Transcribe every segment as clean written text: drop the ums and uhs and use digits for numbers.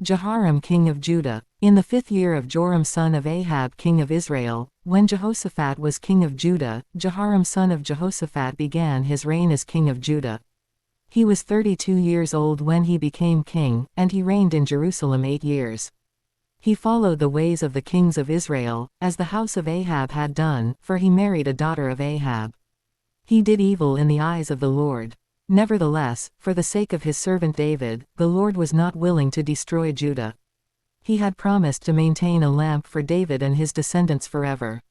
Jehoram king of Judah. In the 5th year of Joram son of Ahab king of Israel, when Jehoshaphat was king of Judah, Jehoram son of Jehoshaphat began his reign as king of Judah. He was 32 years old when he became king, and he reigned in Jerusalem 8 years. He followed the ways of the kings of Israel, as the house of Ahab had done, for he married a daughter of Ahab. He did evil in the eyes of the Lord. Nevertheless, for the sake of his servant David, the Lord was not willing to destroy Judah. He had promised to maintain a lamp for David and his descendants forever.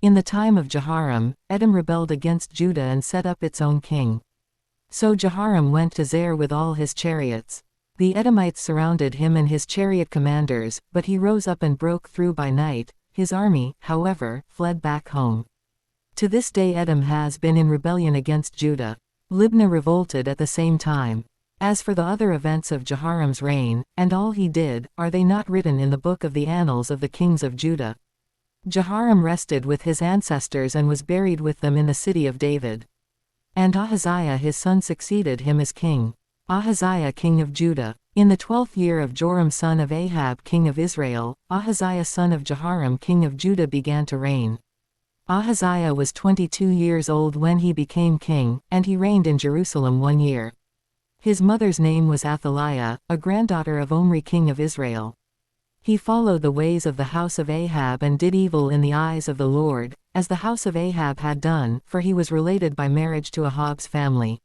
In the time of Jehoram, Edom rebelled against Judah and set up its own king. So Jehoram went to Zair with all his chariots. The Edomites surrounded him and his chariot commanders, but he rose up and broke through by night. His army, however, fled back home. To this day Edom has been in rebellion against Judah. Libnah revolted at the same time. As for the other events of Jehoram's reign, and all he did, are they not written in the book of the annals of the kings of Judah? Jehoram rested with his ancestors and was buried with them in the city of David. And Ahaziah his son succeeded him as king. Ahaziah king of Judah. In the 12th year of Joram son of Ahab king of Israel, Ahaziah son of Jehoram king of Judah began to reign. Ahaziah was 22 years old when he became king, and he reigned in Jerusalem 1 year. His mother's name was Athaliah, a granddaughter of Omri king of Israel. He followed the ways of the house of Ahab and did evil in the eyes of the Lord, as the house of Ahab had done, for he was related by marriage to Ahab's family.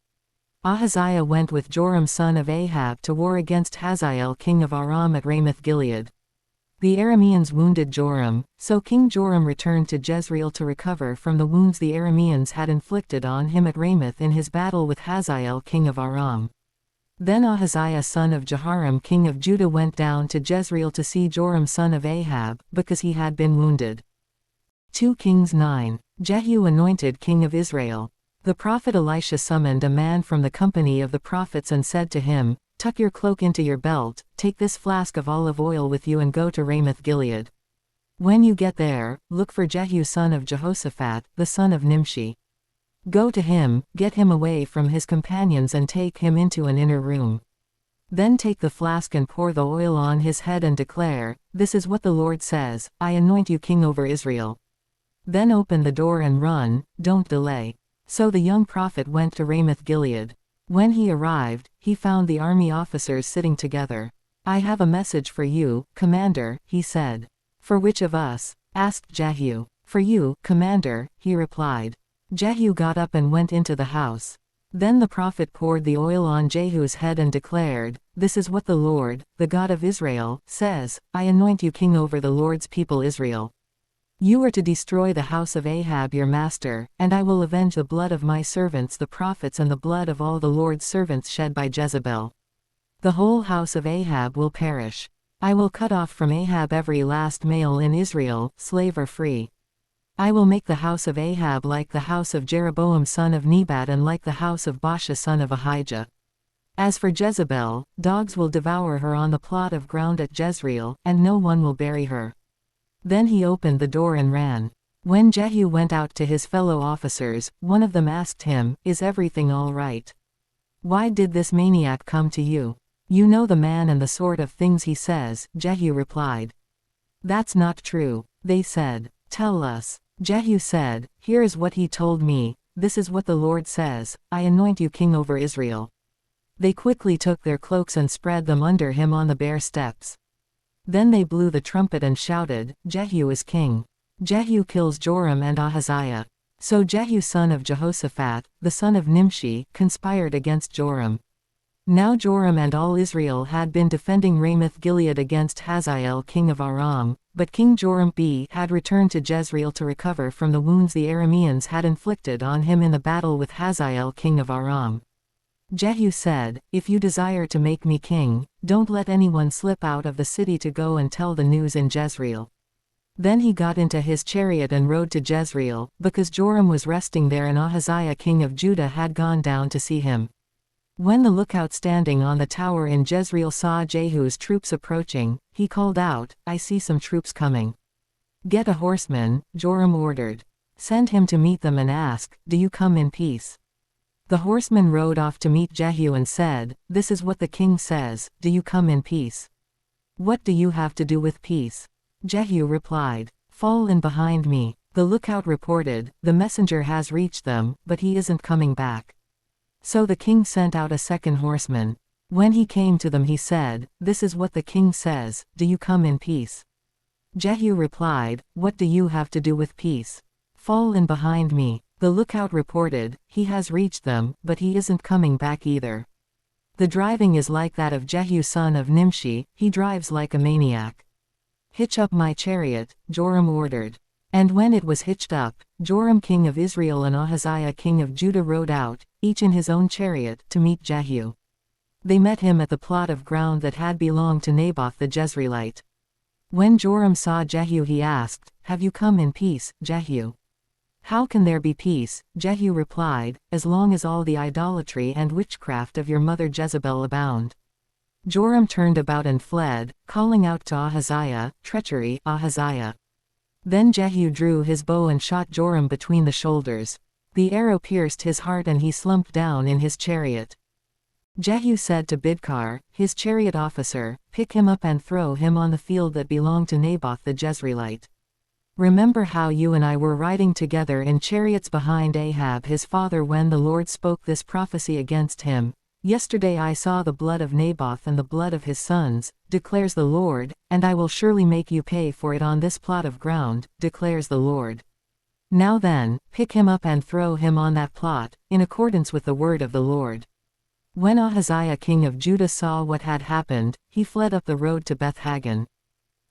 Ahaziah went with Joram son of Ahab to war against Hazael king of Aram at Ramoth-Gilead. The Arameans wounded Joram, so King Joram returned to Jezreel to recover from the wounds the Arameans had inflicted on him at Ramoth in his battle with Hazael king of Aram. Then Ahaziah son of Jehoram king of Judah went down to Jezreel to see Joram son of Ahab, because he had been wounded. 2 Kings 9. Jehu anointed king of Israel. The prophet Elisha summoned a man from the company of the prophets and said to him, "Tuck your cloak into your belt, take this flask of olive oil with you and go to Ramoth-Gilead. When you get there, look for Jehu son of Jehoshaphat, the son of Nimshi. Go to him, get him away from his companions and take him into an inner room. Then take the flask and pour the oil on his head and declare, 'This is what the Lord says, I anoint you king over Israel.' Then open the door and run, don't delay." So the young prophet went to Ramoth-Gilead. When he arrived, he found the army officers sitting together. "I have a message for you, commander," he said. "For which of us?" asked Jehu. "For you, commander," he replied. Jehu got up and went into the house. Then the prophet poured the oil on Jehu's head and declared, "This is what the Lord, the God of Israel, says, I anoint you king over the Lord's people Israel. You are to destroy the house of Ahab your master, and I will avenge the blood of my servants the prophets and the blood of all the Lord's servants shed by Jezebel. The whole house of Ahab will perish. I will cut off from Ahab every last male in Israel, slave or free. I will make the house of Ahab like the house of Jeroboam son of Nebat and like the house of Baasha son of Ahijah. As for Jezebel, dogs will devour her on the plot of ground at Jezreel, and no one will bury her." Then he opened the door and ran. When Jehu went out to his fellow officers, one of them asked him, "Is everything all right? Why did this maniac come to you? You know the man and the sort of things he says," Jehu replied. "That's not true," they said. "Tell us." Jehu said, "Here is what he told me, this is what the Lord says, I anoint you king over Israel." They quickly took their cloaks and spread them under him on the bare steps. Then they blew the trumpet and shouted, "Jehu is king." Jehu kills Joram and Ahaziah. So Jehu son of Jehoshaphat, the son of Nimshi, conspired against Joram. Now Joram and all Israel had been defending Ramoth-Gilead against Hazael king of Aram, but King Joram had returned to Jezreel to recover from the wounds the Arameans had inflicted on him in the battle with Hazael king of Aram. Jehu said, "If you desire to make me king, don't let anyone slip out of the city to go and tell the news in Jezreel." Then he got into his chariot and rode to Jezreel, because Joram was resting there and Ahaziah king of Judah had gone down to see him. When the lookout standing on the tower in Jezreel saw Jehu's troops approaching, he called out, "I see some troops coming." "Get a horseman," Joram ordered. "Send him to meet them and ask, 'Do you come in peace?'" The horseman rode off to meet Jehu and said, "This is what the king says, do you come in peace?" What do you have to do with peace? Jehu replied, Fall in behind me. The lookout reported, The messenger has reached them, but he isn't coming back. So the king sent out a second horseman. When he came to them he said, This is what the king says, do you come in peace? Jehu replied, What do you have to do with peace? Fall in behind me. The lookout reported, He has reached them, but he isn't coming back either. The driving is like that of Jehu son of Nimshi, he drives like a maniac. Hitch up my chariot, Joram ordered. And when it was hitched up, Joram king of Israel and Ahaziah king of Judah rode out, each in his own chariot, to meet Jehu. They met him at the plot of ground that had belonged to Naboth the Jezreelite. When Joram saw Jehu he asked, Have you come in peace, Jehu? How can there be peace? Jehu replied, As long as all the idolatry and witchcraft of your mother Jezebel abound. Joram turned about and fled, calling out to Ahaziah, Treachery, Ahaziah. Then Jehu drew his bow and shot Joram between the shoulders. The arrow pierced his heart and he slumped down in his chariot. Jehu said to Bidkar, his chariot officer, Pick him up and throw him on the field that belonged to Naboth the Jezreelite. Remember how you and I were riding together in chariots behind Ahab his father when the Lord spoke this prophecy against him. Yesterday I saw the blood of Naboth and the blood of his sons, declares the Lord, and I will surely make you pay for it on this plot of ground, declares the Lord. Now then, pick him up and throw him on that plot, in accordance with the word of the Lord. When Ahaziah king of Judah saw what had happened, he fled up the road to Beth-Hagan.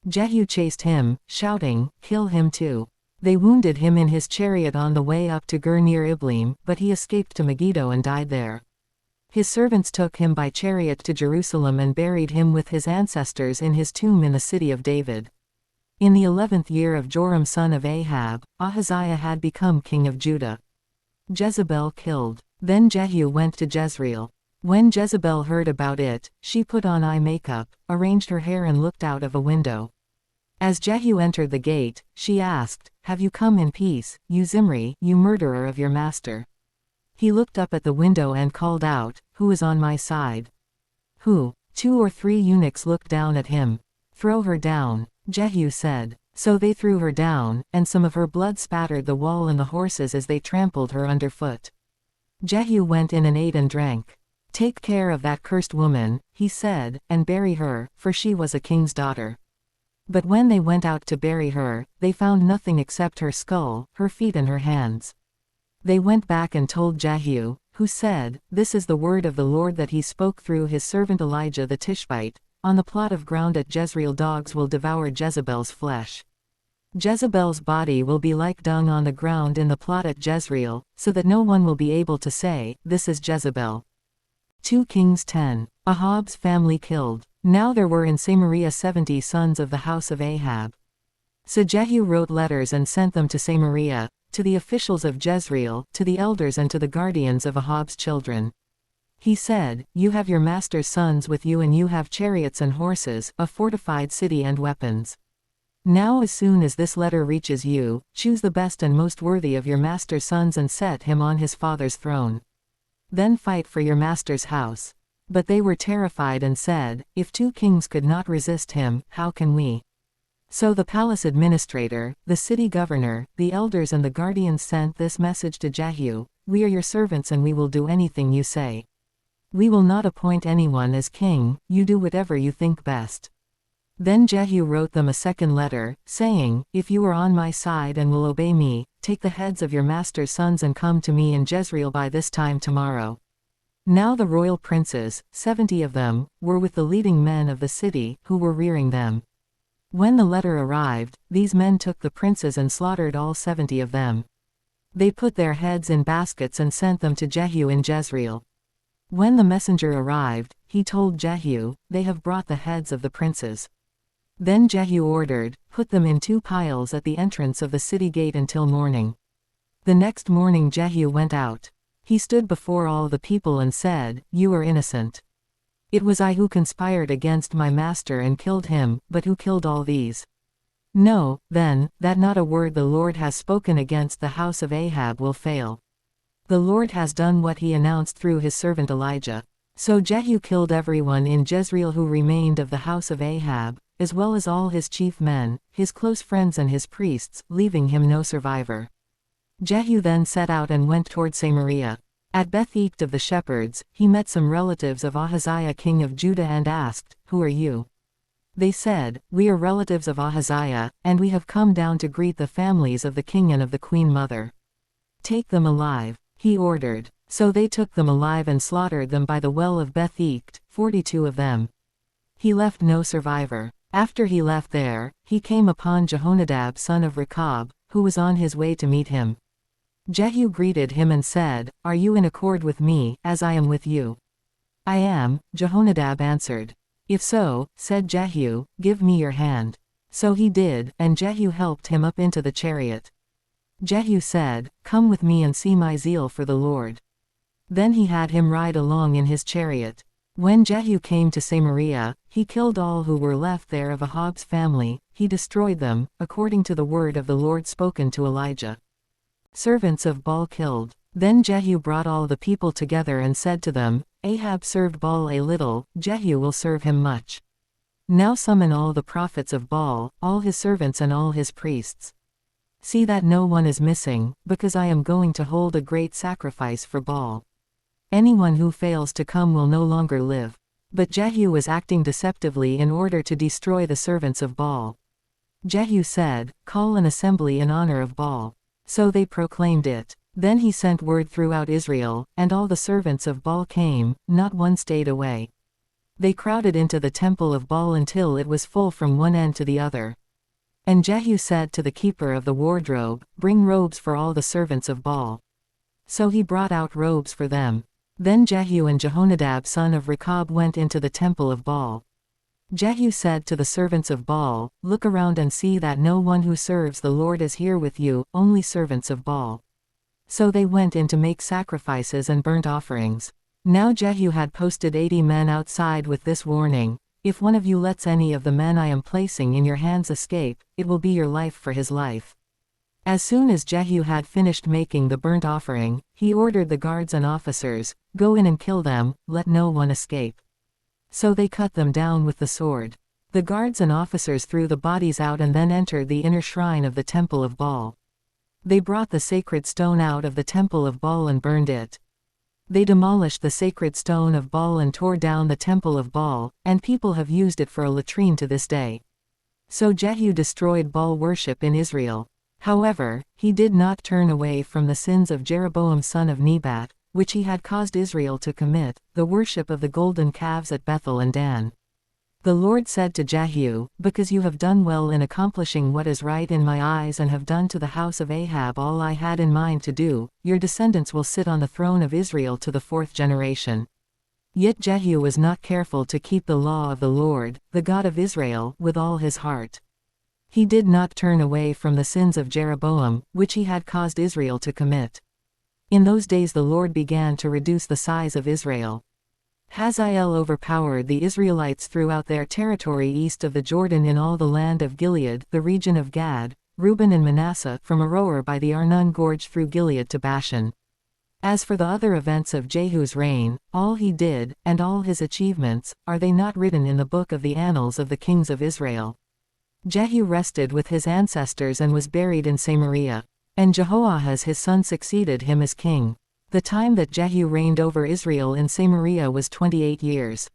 Jehu chased him, shouting, Kill him too. They wounded him in his chariot on the way up to Gur near Ibleam, but he escaped to Megiddo and died there. His servants took him by chariot to Jerusalem and buried him with his ancestors in his tomb in the city of David. In the 11th year of Joram son of Ahab, Ahaziah had become king of Judah. Jezebel killed. Then Jehu went to Jezreel. When Jezebel heard about it, she put on eye makeup, arranged her hair and looked out of a window. As Jehu entered the gate, she asked, Have you come in peace, you Zimri, you murderer of your master? He looked up at the window and called out, Who is on my side? Who? 2 or 3 eunuchs looked down at him. Throw her down, Jehu said. So they threw her down, and some of her blood spattered the wall and the horses as they trampled her underfoot. Jehu went in and ate and drank. Take care of that cursed woman, he said, and bury her, for she was a king's daughter. But when they went out to bury her, they found nothing except her skull, her feet and her hands. They went back and told Jehu, who said, This is the word of the Lord that he spoke through his servant Elijah the Tishbite, On the plot of ground at Jezreel dogs will devour Jezebel's flesh. Jezebel's body will be like dung on the ground in the plot at Jezreel, so that no one will be able to say, This is Jezebel. 2 Kings 10. Ahab's family killed. Now there were in Samaria 70 sons of the house of Ahab. So Jehu wrote letters and sent them to Samaria, to the officials of Jezreel, to the elders and to the guardians of Ahab's children. He said, You have your master's sons with you and you have chariots and horses, a fortified city and weapons. Now as soon as this letter reaches you, choose the best and most worthy of your master's sons and set him on his father's throne. Then fight for your master's house. But they were terrified and said, If 2 kings could not resist him, how can we? So the palace administrator, the city governor, the elders and the guardians sent this message to Jehu, We are your servants and we will do anything you say. We will not appoint anyone as king, you do whatever you think best. Then Jehu wrote them a second letter, saying, If you are on my side and will obey me, take the heads of your master's sons and come to me in Jezreel by this time tomorrow. Now the royal princes, 70 of them, were with the leading men of the city, who were rearing them. When the letter arrived, these men took the princes and slaughtered all 70 of them. They put their heads in baskets and sent them to Jehu in Jezreel. When the messenger arrived, he told Jehu, They have brought the heads of the princes. Then Jehu ordered, Put them in 2 piles at the entrance of the city gate until morning. The next morning Jehu went out. He stood before all the people and said, You are innocent. It was I who conspired against my master and killed him, but who killed all these? Know, then, that not a word the Lord has spoken against the house of Ahab will fail. The Lord has done what he announced through his servant Elijah. So Jehu killed everyone in Jezreel who remained of the house of Ahab, as well as all his chief men, his close friends and his priests, leaving him no survivor. Jehu then set out and went toward Samaria. At Beth-Eked of the shepherds, he met some relatives of Ahaziah king of Judah and asked, "Who are you?" They said, "We are relatives of Ahaziah, and we have come down to greet the families of the king and of the queen mother." "Take them alive," he ordered. So they took them alive and slaughtered them by the well of Beth-Eked, 42 of them. He left no survivor. After he left there, he came upon Jehonadab son of Rechab, who was on his way to meet him. Jehu greeted him and said, "Are you in accord with me, as I am with you?" "I am," Jehonadab answered. "If so," said Jehu, "give me your hand." So he did, and Jehu helped him up into the chariot. Jehu said, "Come with me and see my zeal for the Lord." Then he had him ride along in his chariot. When Jehu came to Samaria, he killed all who were left there of Ahab's family, he destroyed them, according to the word of the Lord spoken to Elijah. Servants of Baal killed. Then Jehu brought all the people together and said to them, "Ahab served Baal a little, Jehu will serve him much. Now summon all the prophets of Baal, all his servants and all his priests. See that no one is missing, because I am going to hold a great sacrifice for Baal. Anyone who fails to come will no longer live." But Jehu was acting deceptively in order to destroy the servants of Baal. Jehu said, "Call an assembly in honor of Baal." So they proclaimed it. Then he sent word throughout Israel, and all the servants of Baal came, not one stayed away. They crowded into the temple of Baal until it was full from one end to the other. And Jehu said to the keeper of the wardrobe, "Bring robes for all the servants of Baal." So he brought out robes for them. Then Jehu and Jehonadab son of Rechab went into the temple of Baal. Jehu said to the servants of Baal, "Look around and see that no one who serves the Lord is here with you, only servants of Baal." So they went in to make sacrifices and burnt offerings. Now Jehu had posted 80 men outside with this warning, "If one of you lets any of the men I am placing in your hands escape, it will be your life for his life." As soon as Jehu had finished making the burnt offering, he ordered the guards and officers, "Go in and kill them, let no one escape." So they cut them down with the sword. The guards and officers threw the bodies out and then entered the inner shrine of the temple of Baal. They brought the sacred stone out of the temple of Baal and burned it. They demolished the sacred stone of Baal and tore down the temple of Baal, and people have used it for a latrine to this day. So Jehu destroyed Baal worship in Israel. However, he did not turn away from the sins of Jeroboam son of Nebat, which he had caused Israel to commit, the worship of the golden calves at Bethel and Dan. The Lord said to Jehu, "Because you have done well in accomplishing what is right in my eyes and have done to the house of Ahab all I had in mind to do, your descendants will sit on the throne of Israel to the 4th generation." Yet Jehu was not careful to keep the law of the Lord, the God of Israel, with all his heart. He did not turn away from the sins of Jeroboam, which he had caused Israel to commit. In those days the Lord began to reduce the size of Israel. Hazael overpowered the Israelites throughout their territory east of the Jordan in all the land of Gilead, the region of Gad, Reuben and Manasseh, from Aroer by the Arnon Gorge through Gilead to Bashan. As for the other events of Jehu's reign, all he did, and all his achievements, are they not written in the book of the annals of the kings of Israel? Jehu rested with his ancestors and was buried in Samaria. And Jehoahaz his son succeeded him as king. The time that Jehu reigned over Israel in Samaria was 28 years.